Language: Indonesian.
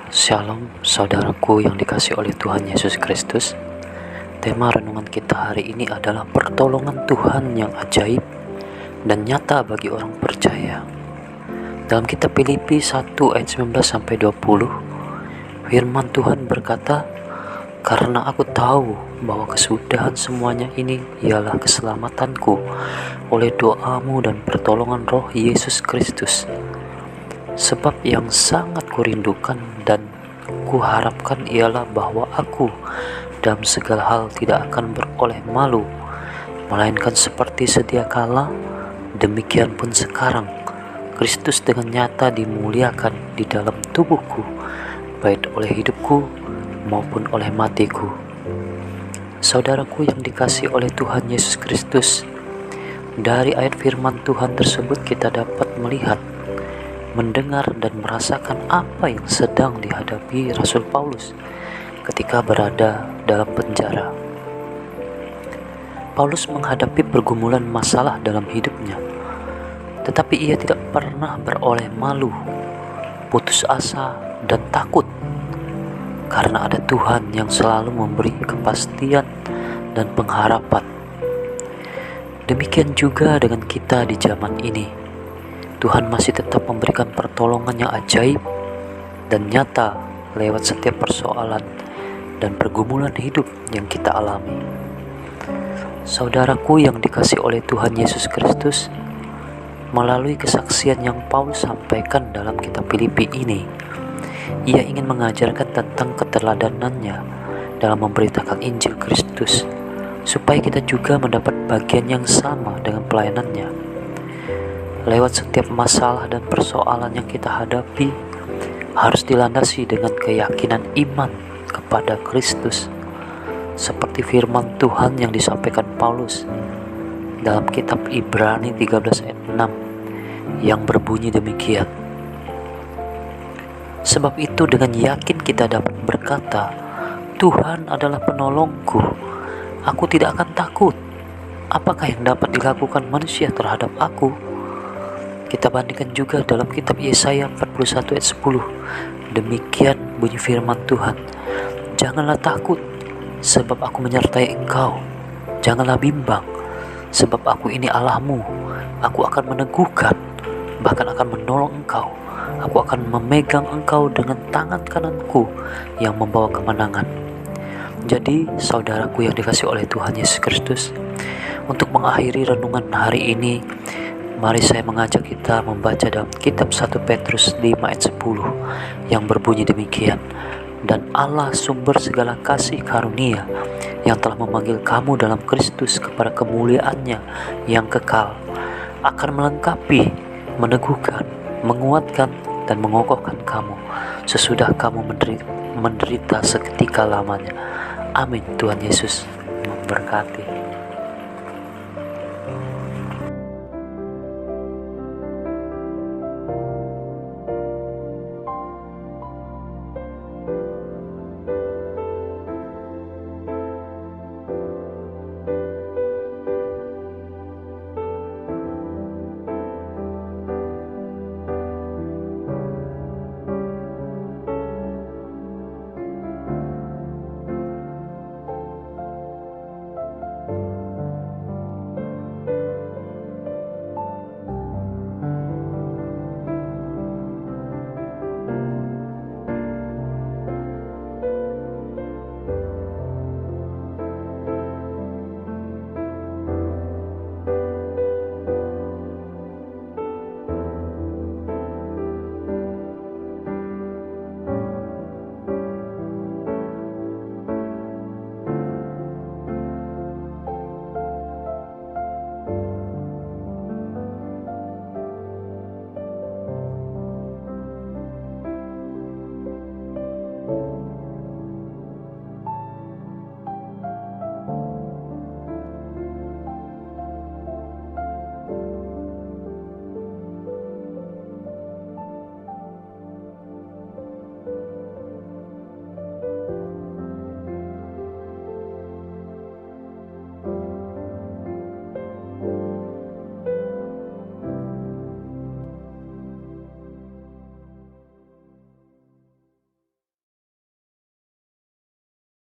Shalom, saudaraku yang dikasihi oleh Tuhan Yesus Kristus. Tema renungan kita hari ini adalah pertolongan Tuhan yang ajaib dan nyata bagi orang percaya. Dalam kitab Filipi 1 ayat 19-20, firman Tuhan berkata, "Karena aku tahu bahwa kesudahan semuanya ini ialah keselamatanku oleh doamu dan pertolongan Roh Yesus Kristus. Sebab yang sangat kurindukan dan kuharapkan ialah bahwa aku dalam segala hal tidak akan beroleh malu, melainkan seperti sedia kala, demikian pun sekarang, Kristus dengan nyata dimuliakan di dalam tubuhku, baik oleh hidupku maupun oleh matiku." Saudaraku yang dikasihi oleh Tuhan Yesus Kristus, dari ayat firman Tuhan tersebut kita dapat melihat, mendengar dan merasakan apa yang sedang dihadapi Rasul Paulus ketika berada dalam penjara. Paulus menghadapi pergumulan masalah dalam hidupnya, tetapi ia tidak pernah beroleh malu, putus asa, dan takut, karena ada Tuhan yang selalu memberi kepastian dan pengharapan. Demikian juga dengan kita di zaman ini. Tuhan masih tetap memberikan pertolongan yang ajaib dan nyata lewat setiap persoalan dan pergumulan hidup yang kita alami. Saudaraku yang dikasihi oleh Tuhan Yesus Kristus, melalui kesaksian yang Paulus sampaikan dalam kitab Filipi ini, ia ingin mengajarkan tentang keteladanannya dalam memberitakan Injil Kristus, supaya kita juga mendapat bagian yang sama dengan pelayanannya. Lewat setiap masalah dan persoalan yang kita hadapi, harus dilandasi dengan keyakinan iman kepada Kristus, seperti firman Tuhan yang disampaikan Paulus dalam kitab Ibrani 13 ayat 6 yang berbunyi demikian, "Sebab itu dengan yakin kita dapat berkata, Tuhan adalah penolongku, aku tidak akan takut. Apakah yang dapat dilakukan manusia terhadap aku?" Kita bandingkan juga dalam kitab Yesaya 41 ayat 10. Demikian bunyi firman Tuhan, "Janganlah takut, sebab aku menyertai engkau. Janganlah bimbang, sebab aku ini Allahmu. Aku akan meneguhkan, bahkan akan menolong engkau. Aku akan memegang engkau dengan tangan kananku yang membawa kemenangan." Jadi, saudaraku yang dikasihi oleh Tuhan Yesus Kristus, untuk mengakhiri renungan hari ini, mari saya mengajak kita membaca dalam kitab 1 Petrus 5 ayat 10 yang berbunyi demikian, "Dan Allah sumber segala kasih karunia yang telah memanggil kamu dalam Kristus kepada kemuliaannya yang kekal, akan melengkapi, meneguhkan, menguatkan, dan mengokohkan kamu sesudah kamu menderita seketika lamanya." Amin. Tuhan Yesus memberkati.